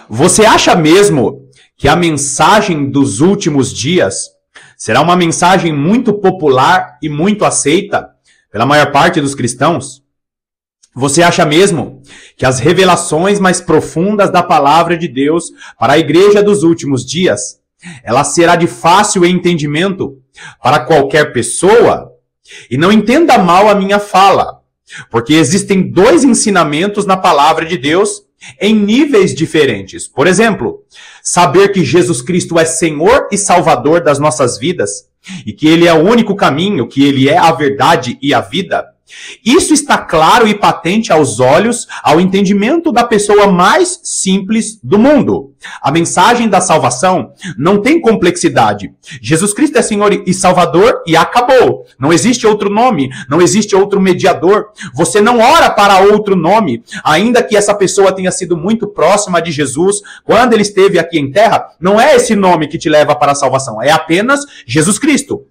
Você acha mesmo que a mensagem dos últimos dias será uma mensagem muito popular e muito aceita pela maior parte dos cristãos? Você acha mesmo que as revelações mais profundas da palavra de Deus para a igreja dos últimos dias, ela será de fácil entendimento para qualquer pessoa? E não entenda mal a minha fala, porque existem dois ensinamentos na palavra de Deus em níveis diferentes. Por exemplo, saber que Jesus Cristo é Senhor e Salvador das nossas vidas, e que Ele é o único caminho, que Ele é a verdade e a vida. Isso está claro e patente aos olhos, ao entendimento da pessoa mais simples do mundo. A mensagem da salvação não tem complexidade. Jesus Cristo é Senhor e Salvador e acabou. Não existe outro nome, não existe outro mediador. Você não ora para outro nome, ainda que essa pessoa tenha sido muito próxima de Jesus quando ele esteve aqui em terra. Não é esse nome que te leva para a salvação, é apenas Jesus Cristo.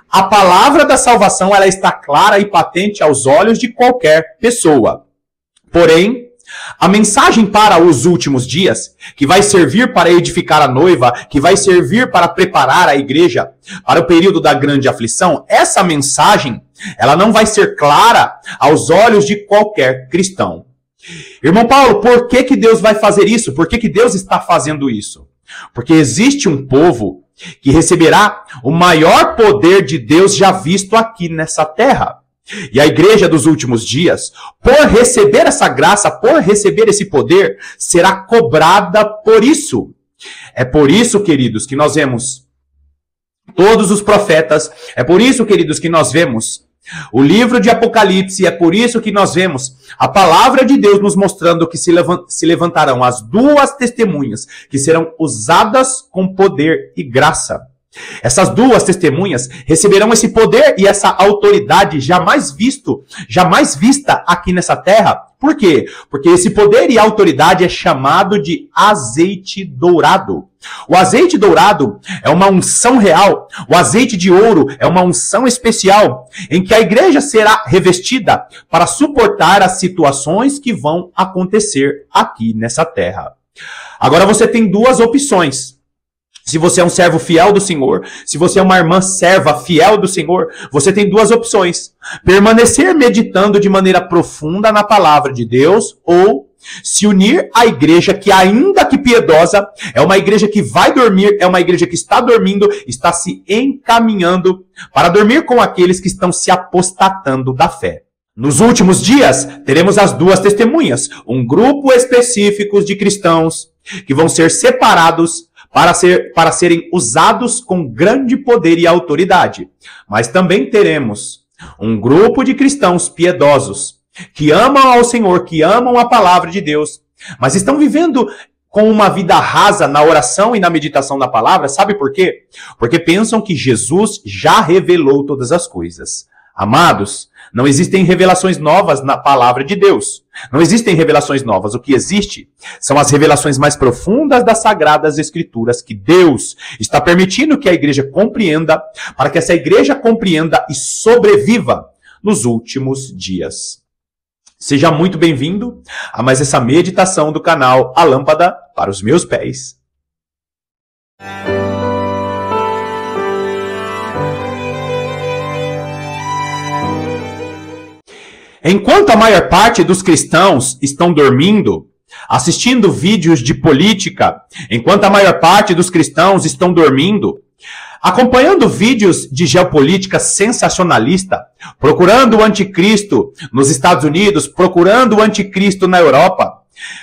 A palavra da salvação, ela está clara e patente aos olhos de qualquer pessoa. Porém, a mensagem para os últimos dias, que vai servir para edificar a noiva, que vai servir para preparar a igreja para o período da grande aflição, essa mensagem, ela não vai ser clara aos olhos de qualquer cristão. Irmão Paulo, por que Deus vai fazer isso? Por que Deus está fazendo isso? Porque existe um povo que receberá o maior poder de Deus já visto aqui nessa terra. E a igreja dos últimos dias, por receber essa graça, por receber esse poder, será cobrada por isso. É por isso, queridos, que nós vemos todos os profetas, é por isso, queridos, que nós vemos o livro de Apocalipse, é por isso que nós vemos a palavra de Deus nos mostrando que se levantarão as duas testemunhas, que serão usadas com poder e graça. Essas duas testemunhas receberão esse poder e essa autoridade jamais vista aqui nessa terra. Por quê? Porque esse poder e autoridade é chamado de azeite dourado. O azeite dourado é uma unção real. O azeite de ouro é uma unção especial em que a igreja será revestida para suportar as situações que vão acontecer aqui nessa terra. Agora você tem duas opções. Se você é um servo fiel do Senhor, se você é uma irmã serva fiel do Senhor, você tem duas opções. Permanecer meditando de maneira profunda na palavra de Deus ou se unir à igreja que, ainda que piedosa, é uma igreja que vai dormir, é uma igreja que está dormindo, está se encaminhando para dormir com aqueles que estão se apostatando da fé. Nos últimos dias, teremos as duas testemunhas, um grupo específico de cristãos que vão ser separados para serem usados com grande poder e autoridade. Mas também teremos um grupo de cristãos piedosos que amam ao Senhor, que amam a palavra de Deus, mas estão vivendo com uma vida rasa na oração e na meditação da palavra. Sabe por quê? Porque pensam que Jesus já revelou todas as coisas. Amados, não existem revelações novas na palavra de Deus. Não existem revelações novas. O que existe são as revelações mais profundas das Sagradas Escrituras que Deus está permitindo que a igreja compreenda, para que essa igreja compreenda e sobreviva nos últimos dias. Seja muito bem-vindo a mais essa meditação do canal A Lâmpada para os Meus Pés. Enquanto a maior parte dos cristãos estão dormindo, assistindo vídeos de política, enquanto a maior parte dos cristãos estão dormindo, acompanhando vídeos de geopolítica sensacionalista, procurando o anticristo nos Estados Unidos, procurando o anticristo na Europa,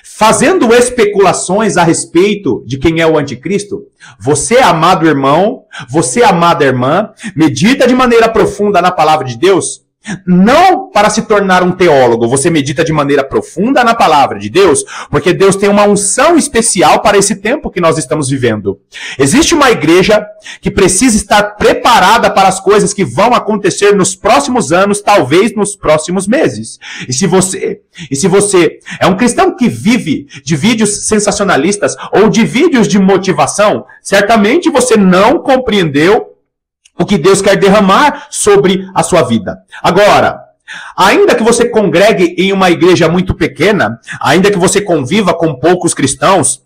fazendo especulações a respeito de quem é o anticristo, você, amado irmão, você, amada irmã, medita de maneira profunda na palavra de Deus. Não para se tornar um teólogo, você medita de maneira profunda na palavra de Deus, porque Deus tem uma unção especial para esse tempo que nós estamos vivendo. Existe uma igreja que precisa estar preparada para as coisas que vão acontecer nos próximos anos, talvez nos próximos meses. E se você é um cristão que vive de vídeos sensacionalistas ou de vídeos de motivação, certamente você não compreendeu o que Deus quer derramar sobre a sua vida. Agora, ainda que você congregue em uma igreja muito pequena, ainda que você conviva com poucos cristãos,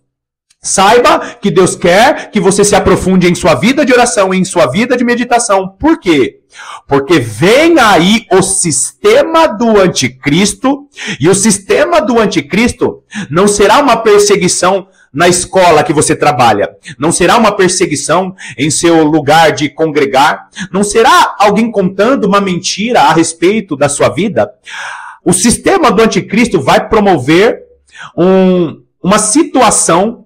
Saiba que Deus quer que você se aprofunde em sua vida de oração, em sua vida de meditação. Por quê? Porque vem aí o sistema do anticristo, e o sistema do anticristo não será uma perseguição na escola que você trabalha, não será uma perseguição em seu lugar de congregar, não será alguém contando uma mentira a respeito da sua vida. O sistema do anticristo vai promover uma situação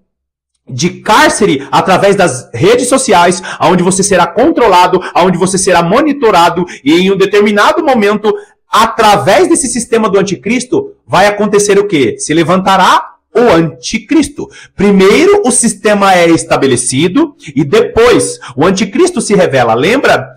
de cárcere através das redes sociais, onde você será controlado, onde você será monitorado, e em um determinado momento, através desse sistema do anticristo, vai acontecer o quê? Se levantará o anticristo. Primeiro o sistema é estabelecido e depois o anticristo se revela. Lembra?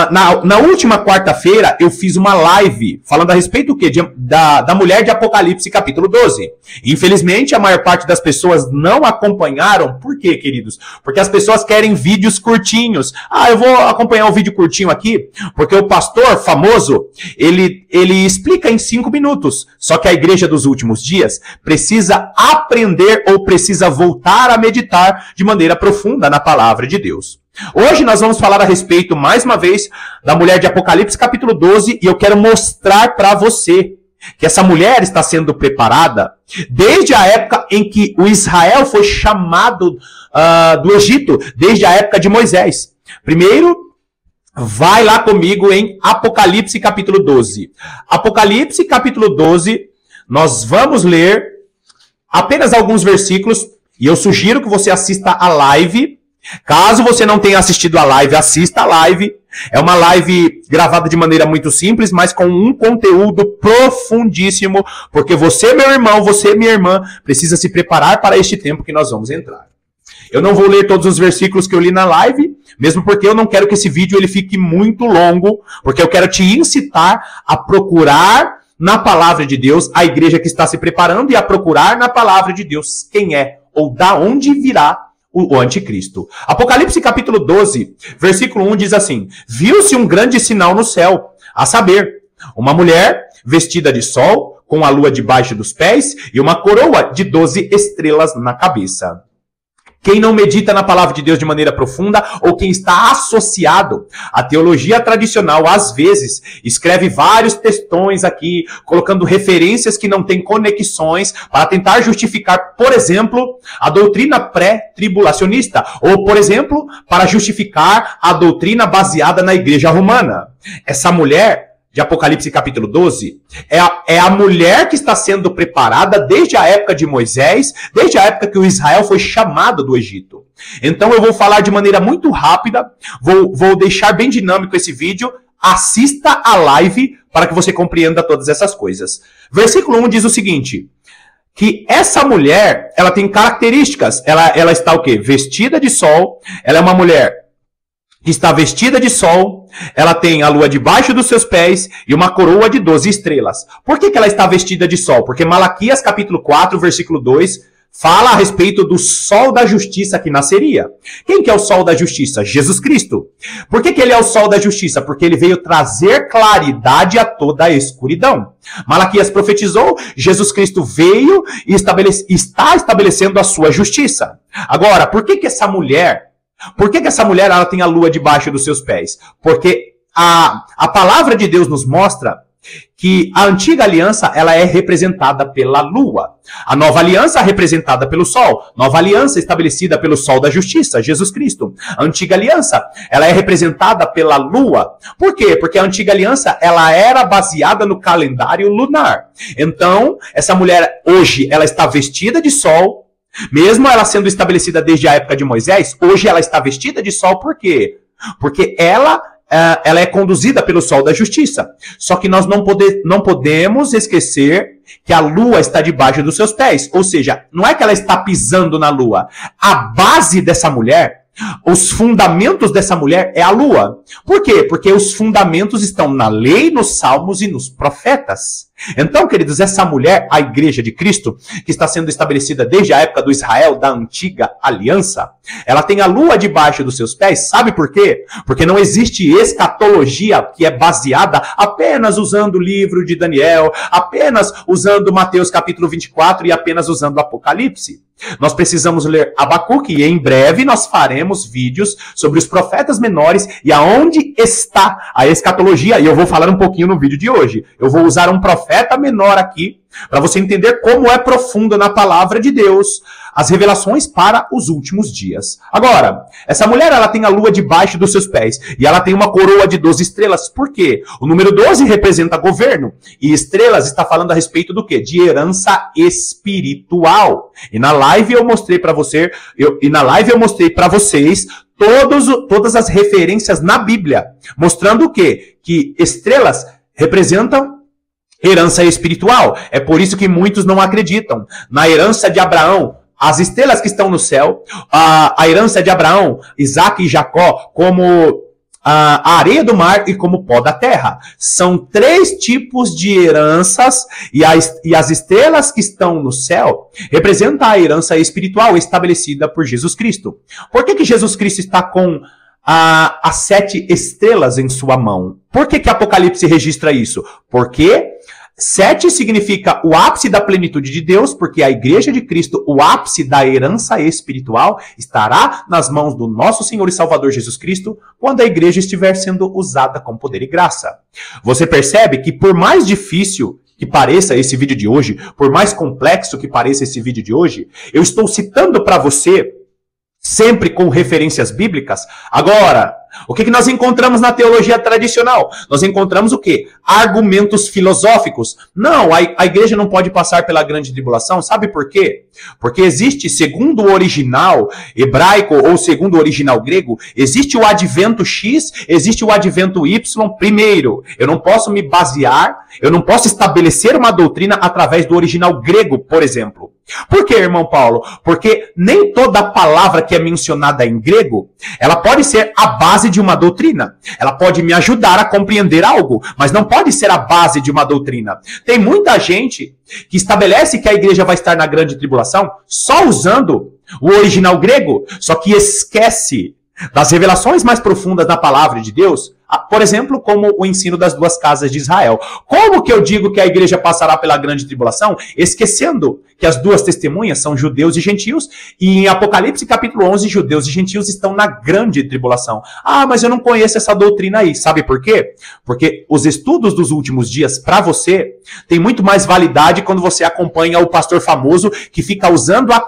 Na última quarta-feira eu fiz uma live falando a respeito do quê? Da mulher de Apocalipse, capítulo 12. Infelizmente, a maior parte das pessoas não acompanharam. Por quê, queridos? Porque as pessoas querem vídeos curtinhos. Eu vou acompanhar um vídeo curtinho aqui, porque o pastor famoso, ele explica em 5 minutos. Só que a igreja dos últimos dias precisa aprender ou precisa voltar a meditar de maneira profunda na palavra de Deus. Hoje nós vamos falar a respeito, mais uma vez, da mulher de Apocalipse, capítulo 12, e eu quero mostrar para você que essa mulher está sendo preparada desde a época em que o Israel foi chamado do Egito, desde a época de Moisés. Primeiro, vai lá comigo em Apocalipse, capítulo 12. Apocalipse, capítulo 12, nós vamos ler apenas alguns versículos, e eu sugiro que você assista a live. Caso você não tenha assistido a live, assista a live. É uma live gravada de maneira muito simples, mas com um conteúdo profundíssimo, porque você, meu irmão, você, minha irmã, precisa se preparar para este tempo que nós vamos entrar. Eu não vou ler todos os versículos que eu li na live, mesmo porque eu não quero que esse vídeo ele fique muito longo, porque eu quero te incitar a procurar na palavra de Deus a igreja que está se preparando e a procurar na palavra de Deus quem é ou da onde virá o anticristo. Apocalipse capítulo 12, versículo 1 diz assim: viu-se um grande sinal no céu, a saber, uma mulher vestida de sol, com a lua debaixo dos pés e uma coroa de 12 estrelas na cabeça. Quem não medita na palavra de Deus de maneira profunda, ou quem está associado à teologia tradicional, às vezes, escreve vários textões aqui, colocando referências que não têm conexões, para tentar justificar, por exemplo, a doutrina pré-tribulacionista, ou, por exemplo, para justificar a doutrina baseada na igreja romana. Essa mulher de Apocalipse capítulo 12, é a mulher que está sendo preparada desde a época de Moisés, desde a época que o Israel foi chamado do Egito. Então eu vou falar de maneira muito rápida, vou deixar bem dinâmico esse vídeo, assista a live para que você compreenda todas essas coisas. Versículo 1 diz o seguinte, que essa mulher, ela tem características, ela está o quê? Vestida de sol, ela é uma mulher que está vestida de sol, ela tem a lua debaixo dos seus pés e uma coroa de 12 estrelas. Por que ela está vestida de sol? Porque Malaquias capítulo 4, versículo 2, fala a respeito do sol da justiça que nasceria. Quem que é o sol da justiça? Jesus Cristo. Por que ele é o sol da justiça? Porque ele veio trazer claridade a toda a escuridão. Malaquias profetizou, Jesus Cristo veio e está estabelecendo a sua justiça. Agora, por que essa mulher ela tem a lua debaixo dos seus pés? Porque a palavra de Deus nos mostra que a antiga aliança ela é representada pela lua. A nova aliança é representada pelo sol. Nova aliança estabelecida pelo sol da justiça, Jesus Cristo. A antiga aliança ela é representada pela lua. Por quê? Porque a antiga aliança ela era baseada no calendário lunar. Então, essa mulher hoje ela está vestida de sol. Mesmo ela sendo estabelecida desde a época de Moisés, hoje ela está vestida de sol, por quê? Porque ela é conduzida pelo sol da justiça. Só que nós não podemos esquecer que a lua está debaixo dos seus pés. Ou seja, não é que ela está pisando na lua. A base dessa mulher, os fundamentos dessa mulher é a lua. Por quê? Porque os fundamentos estão na lei, nos salmos e nos profetas. Então, queridos, essa mulher, a igreja de Cristo, que está sendo estabelecida desde a época do Israel, da antiga aliança, ela tem a lua debaixo dos seus pés. Sabe por quê? Porque não existe escatologia que é baseada apenas usando o livro de Daniel, apenas usando Mateus capítulo 24 e apenas usando Apocalipse. Nós precisamos ler Abacuque e em breve nós faremos vídeos sobre os profetas menores e aonde está a escatologia. E eu vou falar um pouquinho no vídeo de hoje. Eu vou usar um profeta menor aqui para você entender como é profundo na palavra de Deus as revelações para os últimos dias. Agora, essa mulher, ela tem a lua debaixo dos seus pés e ela tem uma coroa de 12 estrelas. Por quê? O número 12 representa governo e estrelas está falando a respeito do quê? De herança espiritual. E na live eu mostrei para vocês todas as referências na Bíblia, mostrando o quê? Que estrelas representam herança espiritual. É por isso que muitos não acreditam na herança de Abraão. As estrelas que estão no céu, a herança de Abraão, Isaac e Jacó, como a areia do mar e como pó da terra. São 3 tipos de heranças e as estrelas que estão no céu representam a herança espiritual estabelecida por Jesus Cristo. Por que Jesus Cristo está com as 7 estrelas em sua mão? Por que Apocalipse registra isso? Porque 7 significa o ápice da plenitude de Deus, porque a igreja de Cristo, o ápice da herança espiritual, estará nas mãos do nosso Senhor e Salvador Jesus Cristo, quando a igreja estiver sendo usada com poder e graça. Você percebe que por mais difícil que pareça esse vídeo de hoje, por mais complexo que pareça esse vídeo de hoje, eu estou citando para você sempre com referências bíblicas. Agora, o que nós encontramos na teologia tradicional? Nós encontramos o quê? Argumentos filosóficos. Não, a igreja não pode passar pela grande tribulação. Sabe por quê? Porque existe, segundo o original hebraico ou segundo o original grego, existe o advento X, existe o advento Y. Primeiro, eu não posso me basear, eu não posso estabelecer uma doutrina através do original grego, por exemplo. Por quê, irmão Paulo? Porque nem toda palavra que é mencionada em grego, ela pode ser a base de uma doutrina. Ela pode me ajudar a compreender algo, mas não pode ser a base de uma doutrina. Tem muita gente que estabelece que a igreja vai estar na grande tribulação só usando o original grego, só que esquece das revelações mais profundas da palavra de Deus, por exemplo, como o ensino das 2 casas de Israel. Como que eu digo que a igreja passará pela grande tribulação? Esquecendo que as 2 testemunhas são judeus e gentios, e em Apocalipse capítulo 11, judeus e gentios estão na grande tribulação. Ah, mas eu não conheço essa doutrina aí. Sabe por quê? Porque os estudos dos últimos dias, para você, tem muito mais validade quando você acompanha o pastor famoso que fica usando uma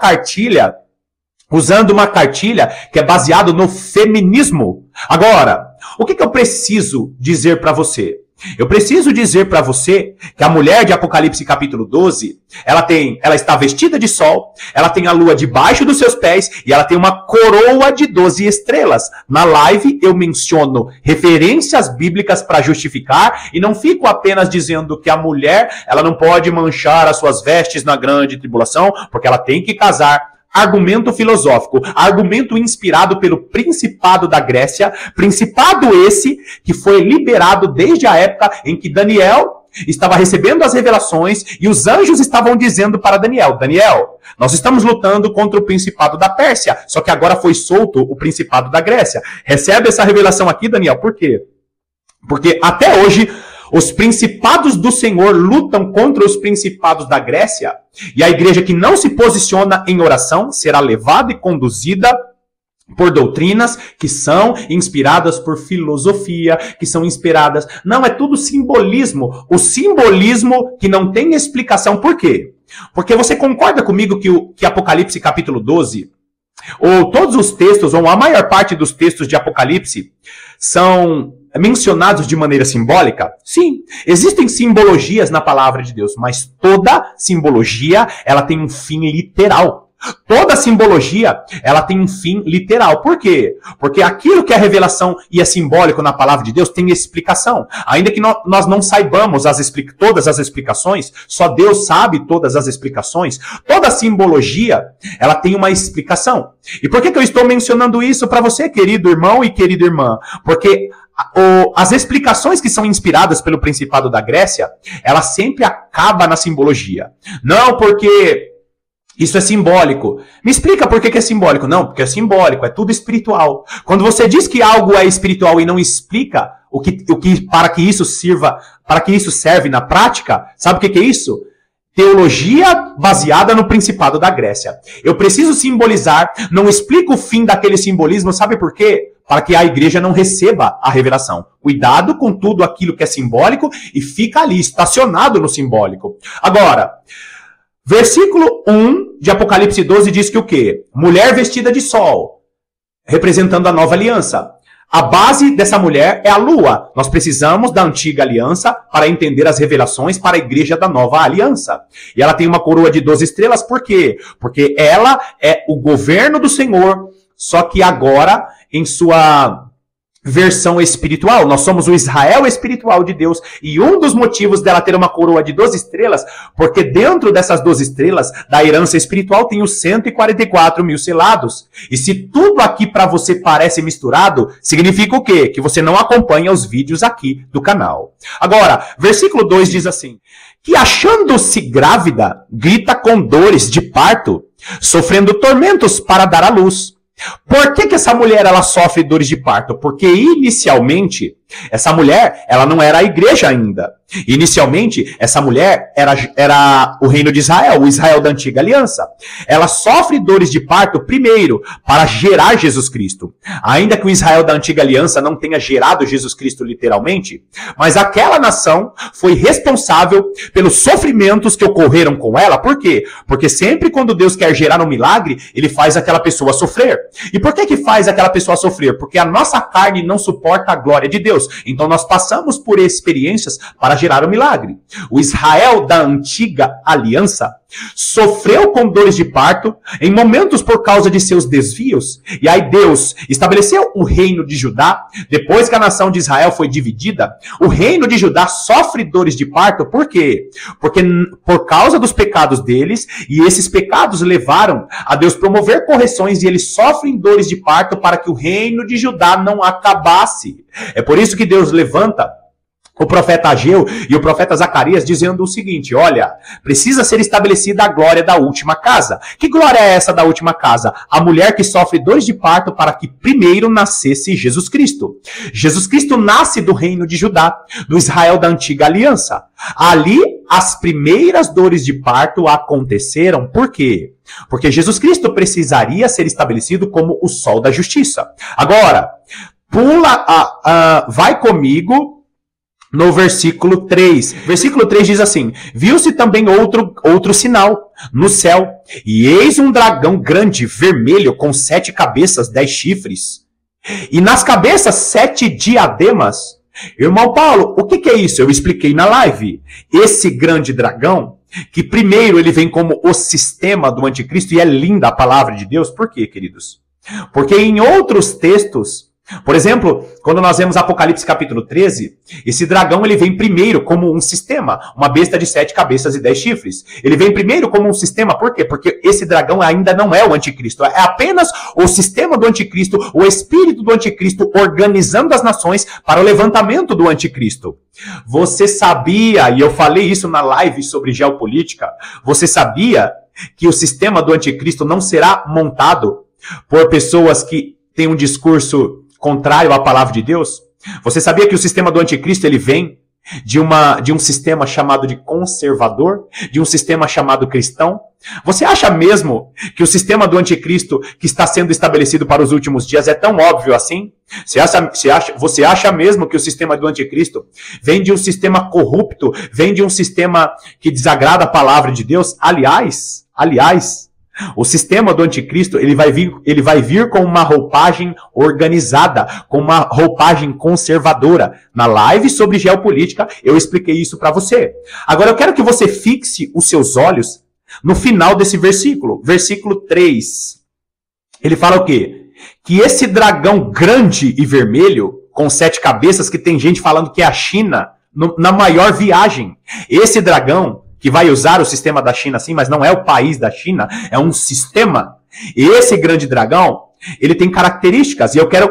cartilha que é baseada no feminismo. Agora, o que eu preciso dizer para você? Eu preciso dizer para você que a mulher de Apocalipse capítulo 12, ela está vestida de sol, ela tem a lua debaixo dos seus pés e ela tem uma coroa de 12 estrelas. Na live eu menciono referências bíblicas para justificar e não fico apenas dizendo que a mulher, ela não pode manchar as suas vestes na grande tribulação, porque ela tem que casar. Argumento filosófico, argumento inspirado pelo Principado da Grécia, principado esse que foi liberado desde a época em que Daniel estava recebendo as revelações e os anjos estavam dizendo para Daniel, Daniel, nós estamos lutando contra o Principado da Pérsia, só que agora foi solto o Principado da Grécia. Recebe essa revelação aqui, Daniel, por quê? Porque até hoje os principados do Senhor lutam contra os principados da Grécia, e a igreja que não se posiciona em oração será levada e conduzida por doutrinas que são inspiradas por filosofia, que são inspiradas... Não, é tudo simbolismo. O simbolismo que não tem explicação. Por quê? Porque você concorda comigo que Apocalipse capítulo 12, ou todos os textos, ou a maior parte dos textos de Apocalipse, são mencionados de maneira simbólica? Sim, existem simbologias na palavra de Deus, mas toda simbologia, ela tem um fim literal. Toda simbologia, ela tem um fim literal. Por quê? Porque aquilo que é revelação e é simbólico na palavra de Deus tem explicação. Ainda que nós não saibamos todas as explicações, só Deus sabe todas as explicações. Toda simbologia, ela tem uma explicação. E por que eu estou mencionando isso para você, querido irmão e querida irmã? Porque as explicações que são inspiradas pelo Principado da Grécia, ela sempre acaba na simbologia. Não porque isso é simbólico. Me explica por que é simbólico. Não, porque é simbólico, é tudo espiritual. Quando você diz que algo é espiritual e não explica para que isso serve na prática, sabe o que é isso? teologia baseada no Principado da Grécia. Eu preciso simbolizar, não explico o fim daquele simbolismo, sabe por quê? Para que a igreja não receba a revelação. Cuidado com tudo aquilo que é simbólico e fica ali, estacionado no simbólico. Agora, versículo 1 de Apocalipse 12 diz que o quê? Mulher vestida de sol, representando a nova aliança. A base dessa mulher é a lua. Nós precisamos da antiga aliança para entender as revelações para a igreja da nova aliança. E ela tem uma coroa de 12 estrelas, por quê? Porque ela é o governo do Senhor, só que agora em sua versão espiritual. Nós somos o Israel espiritual de Deus. E um dos motivos dela ter uma coroa de 12 estrelas, porque dentro dessas 12 estrelas da herança espiritual tem os 144 mil selados. E se tudo aqui para você parece misturado, significa o quê? Que você não acompanha os vídeos aqui do canal. Agora, versículo 2 diz assim: que achando-se grávida, grita com dores de parto, sofrendo tormentos para dar à luz. Por que essa mulher ela sofre dores de parto? Porque inicialmente essa mulher ela não era a igreja ainda. Inicialmente essa mulher era o reino de Israel, o Israel da antiga aliança. Ela sofre dores de parto primeiro para gerar Jesus Cristo. Ainda que o Israel da antiga aliança não tenha gerado Jesus Cristo literalmente, mas aquela nação foi responsável pelos sofrimentos que ocorreram com ela. Por quê? Porque sempre quando Deus quer gerar um milagre, ele faz aquela pessoa sofrer. E por que faz aquela pessoa sofrer? Porque a nossa carne não suporta a glória de Deus. Então nós passamos por experiências para gerar o milagre. O Israel da antiga aliança sofreu com dores de parto em momentos por causa de seus desvios. E aí Deus estabeleceu o reino de Judá. Depois que a nação de Israel foi dividida, o reino de Judá sofre dores de parto. Por quê? Porque por causa dos pecados deles, e esses pecados levaram a Deus promover correções, e eles sofrem dores de parto para que o reino de Judá não acabasse. É por isso que Deus levanta o profeta Ageu e o profeta Zacarias dizendo o seguinte: olha, precisa ser estabelecida a glória da última casa. Que glória é essa da última casa? A mulher que sofre dores de parto para que primeiro nascesse Jesus Cristo. Jesus Cristo nasce do reino de Judá, do Israel da antiga aliança. Ali, as primeiras dores de parto aconteceram. Por quê? Porque Jesus Cristo precisaria ser estabelecido como o sol da justiça. Agora, vai comigo no versículo 3. Versículo 3 diz assim: viu-se também outro sinal no céu, e eis um dragão grande, vermelho, com 7 cabeças, 10 chifres, e nas cabeças 7 diademas. Irmão Paulo, o que é isso? Eu expliquei na live. Esse grande dragão, que primeiro ele vem como o sistema do anticristo, e é linda a palavra de Deus. Por quê, queridos? Porque em outros textos, por exemplo, quando nós vemos Apocalipse capítulo 13, esse dragão ele vem primeiro como um sistema, uma besta de 7 cabeças e 10 chifres. Ele vem primeiro como um sistema, por quê? Porque esse dragão ainda não é o anticristo, é apenas o sistema do anticristo, o espírito do anticristo organizando as nações para o levantamento do anticristo. Você sabia, e eu falei isso na live sobre geopolítica, você sabia que o sistema do anticristo não será montado por pessoas que têm um discurso contrário à palavra de Deus? Você sabia que o sistema do anticristo ele vem de um sistema chamado de conservador, de um sistema chamado cristão? Você acha mesmo que o sistema do anticristo que está sendo estabelecido para os últimos dias é tão óbvio assim? Você acha mesmo que o sistema do anticristo vem de um sistema corrupto, vem de um sistema que desagrada a palavra de Deus? Aliás, o sistema do anticristo ele vai vir com uma roupagem organizada, com uma roupagem conservadora. Na live sobre geopolítica, eu expliquei isso para você. Agora eu quero que você fixe os seus olhos no final desse versículo. Versículo 3. Ele fala o quê? Que esse dragão grande e vermelho, com 7 cabeças, que tem gente falando que é a China, na maior viagem. Esse dragão que vai usar o sistema da China sim, mas não é o país da China, é um sistema. E esse grande dragão, ele tem características, e eu quero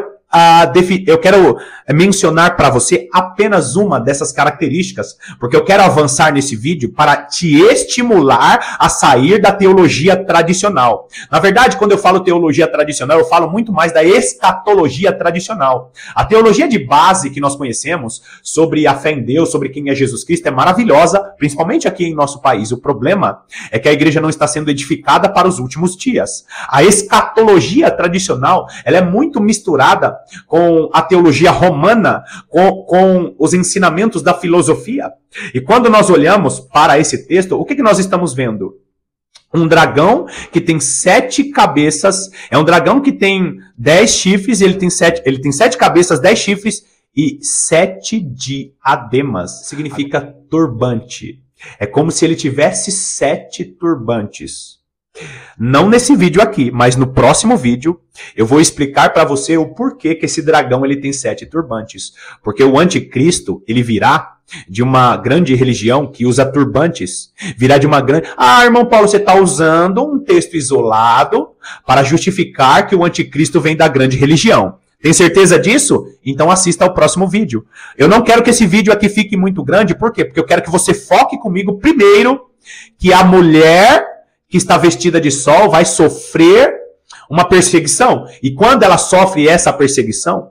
eu quero mencionar para você apenas uma dessas características, porque eu quero avançar nesse vídeo para te estimular a sair da teologia tradicional. Na verdade, quando eu falo teologia tradicional, eu falo muito mais da escatologia tradicional. A teologia de base que nós conhecemos sobre a fé em Deus, sobre quem é Jesus Cristo, é maravilhosa, principalmente aqui em nosso país. O problema é que a igreja não está sendo edificada para os últimos dias. A escatologia tradicional, ela é muito misturada com a teologia romana, com os ensinamentos da filosofia. E quando nós olhamos para esse texto, o que nós estamos vendo? Um dragão que tem 7 cabeças, é um dragão que tem 10 chifres, ele tem 7 cabeças, 10 chifres e 7 diademas. Significa turbante. É como se ele tivesse 7 turbantes. Não nesse vídeo aqui, mas no próximo vídeo eu vou explicar para você o porquê que esse dragão ele tem 7 turbantes. Porque o anticristo, ele virá de uma grande religião que usa turbantes. Virá de uma grande... irmão Paulo, você está usando um texto isolado para justificar que o anticristo vem da grande religião. Tem certeza disso? Então assista ao próximo vídeo. Eu não quero que esse vídeo aqui fique muito grande, por quê? Porque eu quero que você foque comigo primeiro que a mulher que está vestida de sol vai sofrer uma perseguição. E quando ela sofre essa perseguição,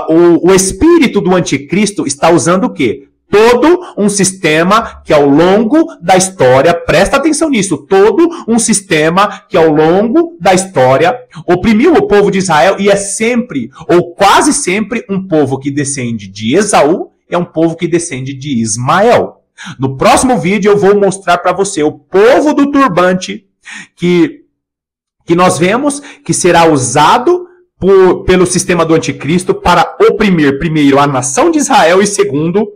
o espírito do anticristo está usando o quê? Todo um sistema que ao longo da história, presta atenção nisso, todo um sistema que ao longo da história oprimiu o povo de Israel e é sempre, ou quase sempre, um povo que descende de Esaú e é um povo que descende de Ismael. No próximo vídeo eu vou mostrar para você o povo do turbante que nós vemos que será usado pelo sistema do anticristo para oprimir primeiro a nação de Israel e segundo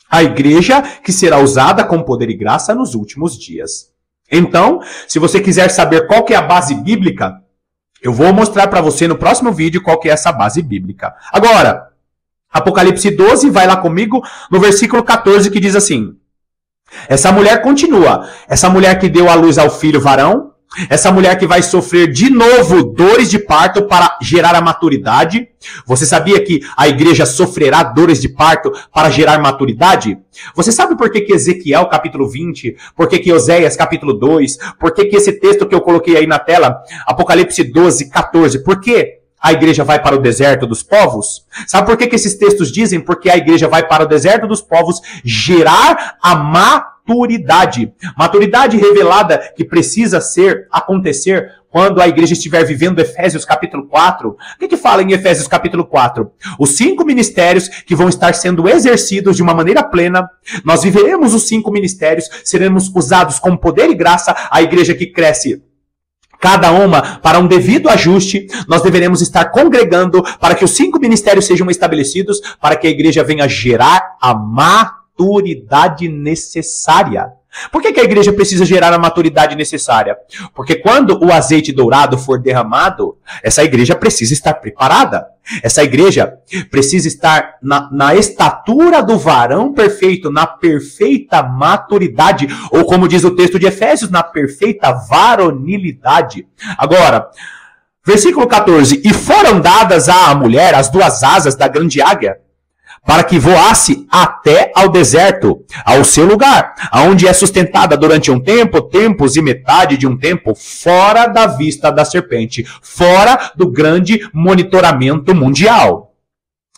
a igreja que será usada com poder e graça nos últimos dias. Então, se você quiser saber qual que é a base bíblica, eu vou mostrar para você no próximo vídeo qual que é essa base bíblica. Agora, Apocalipse 12, vai lá comigo, no versículo 14, que diz assim: essa mulher continua, essa mulher que deu à luz ao filho varão, essa mulher que vai sofrer de novo dores de parto para gerar a maturidade. Você sabia que a igreja sofrerá dores de parto para gerar maturidade? Você sabe por que Ezequiel capítulo 20, por que Oséias capítulo 2, por que esse texto que eu coloquei aí na tela, Apocalipse 12, 14, por quê? A igreja vai para o deserto dos povos? Sabe por que esses textos dizem? Porque a igreja vai para o deserto dos povos gerar a maturidade. Maturidade revelada que precisa acontecer quando a igreja estiver vivendo Efésios capítulo 4. O que fala em Efésios capítulo 4? Os 5 ministérios que vão estar sendo exercidos de uma maneira plena. Nós viveremos os 5 ministérios, seremos usados com poder e graça. A igreja que cresce cada uma para um devido ajuste, nós deveremos estar congregando para que os 5 ministérios sejam estabelecidos, para que a igreja venha gerar a maturidade necessária. Por que a igreja precisa gerar a maturidade necessária? Porque quando o azeite dourado for derramado, essa igreja precisa estar preparada. Essa igreja precisa estar na estatura do varão perfeito, na perfeita maturidade, ou como diz o texto de Efésios, na perfeita varonilidade. Agora, versículo 14, e foram dadas à mulher as 2 asas da grande águia, para que voasse até ao deserto, ao seu lugar, aonde é sustentada durante um tempo, tempos e metade de um tempo, fora da vista da serpente, fora do grande monitoramento mundial.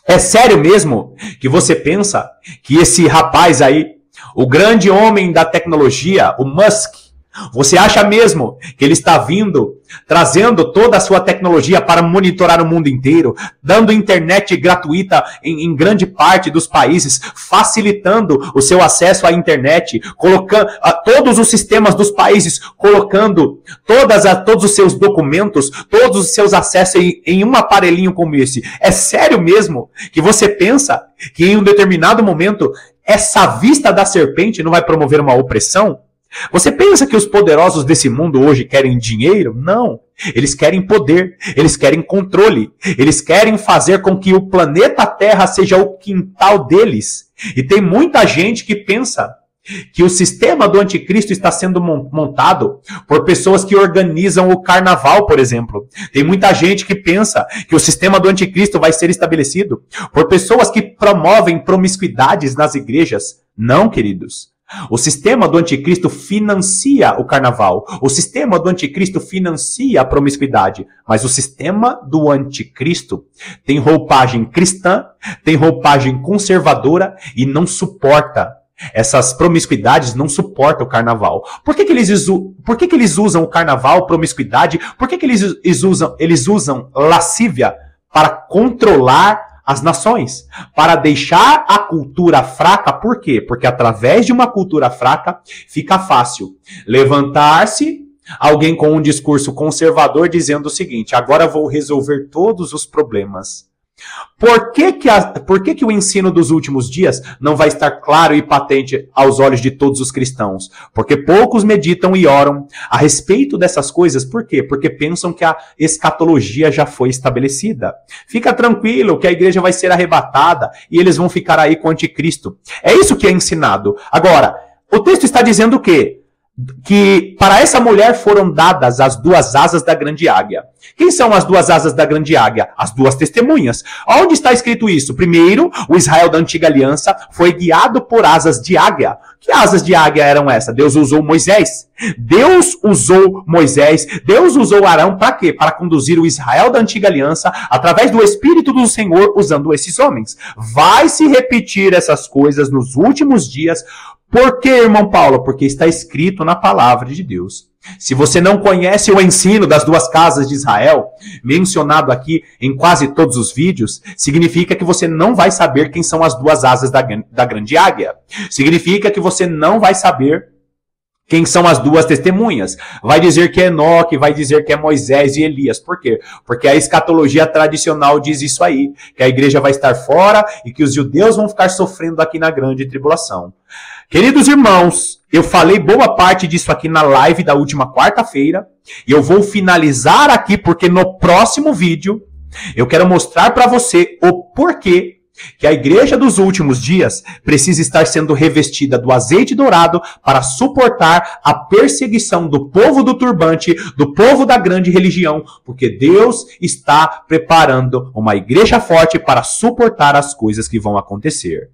É sério mesmo que você pensa que esse rapaz aí, o grande homem da tecnologia, o Musk, você acha mesmo que ele está vindo, trazendo toda a sua tecnologia para monitorar o mundo inteiro, dando internet gratuita em grande parte dos países, facilitando o seu acesso à internet, colocando todos os sistemas dos países, colocando todos os seus documentos, todos os seus acessos em um aparelhinho como esse? É sério mesmo que você pensa que em um determinado momento essa vista da serpente não vai promover uma opressão? Você pensa que os poderosos desse mundo hoje querem dinheiro? Não. Eles querem poder, eles querem controle, eles querem fazer com que o planeta Terra seja o quintal deles. E tem muita gente que pensa que o sistema do anticristo está sendo montado por pessoas que organizam o carnaval, por exemplo. Tem muita gente que pensa que o sistema do anticristo vai ser estabelecido por pessoas que promovem promiscuidades nas igrejas. Não, queridos. O sistema do anticristo financia o carnaval. O sistema do anticristo financia a promiscuidade. Mas o sistema do anticristo tem roupagem cristã, tem roupagem conservadora e não suporta. Essas promiscuidades não suportam o carnaval. Por que eles usam o carnaval, promiscuidade? Por que eles usam lascívia para controlar as nações? Para deixar a cultura fraca. Por quê? Porque através de uma cultura fraca fica fácil levantar-se alguém com um discurso conservador dizendo o seguinte: agora vou resolver todos os problemas. Por que o ensino dos últimos dias não vai estar claro e patente aos olhos de todos os cristãos? Porque poucos meditam e oram a respeito dessas coisas. Por quê? Porque pensam que a escatologia já foi estabelecida. Fica tranquilo que a igreja vai ser arrebatada e eles vão ficar aí com o anticristo. É isso que é ensinado. Agora, o texto está dizendo o quê? Que para essa mulher foram dadas as duas asas da grande águia. Quem são as duas asas da grande águia? As duas testemunhas. Onde está escrito isso? Primeiro, o Israel da antiga aliança foi guiado por asas de águia. Que asas de águia eram essas? Deus usou Moisés. Deus usou Arão para quê? Para conduzir o Israel da antiga aliança através do Espírito do Senhor usando esses homens. Vai se repetir essas coisas nos últimos dias. Por quê, irmão Paulo? Porque está escrito na palavra de Deus. Se você não conhece o ensino das duas casas de Israel, mencionado aqui em quase todos os vídeos, significa que você não vai saber quem são as duas asas da grande águia. Significa que você não vai saber quem são as duas testemunhas. Vai dizer que é Enoque, vai dizer que é Moisés e Elias. Por quê? Porque a escatologia tradicional diz isso aí, que a igreja vai estar fora e que os judeus vão ficar sofrendo aqui na grande tribulação. Queridos irmãos, eu falei boa parte disso aqui na live da última quarta-feira, e eu vou finalizar aqui porque no próximo vídeo eu quero mostrar para você o porquê que a igreja dos últimos dias precisa estar sendo revestida do azeite dourado para suportar a perseguição do povo do turbante, do povo da grande religião, porque Deus está preparando uma igreja forte para suportar as coisas que vão acontecer.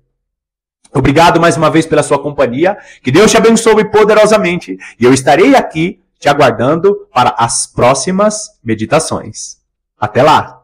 Obrigado mais uma vez pela sua companhia, que Deus te abençoe poderosamente, e eu estarei aqui te aguardando para as próximas meditações. Até lá!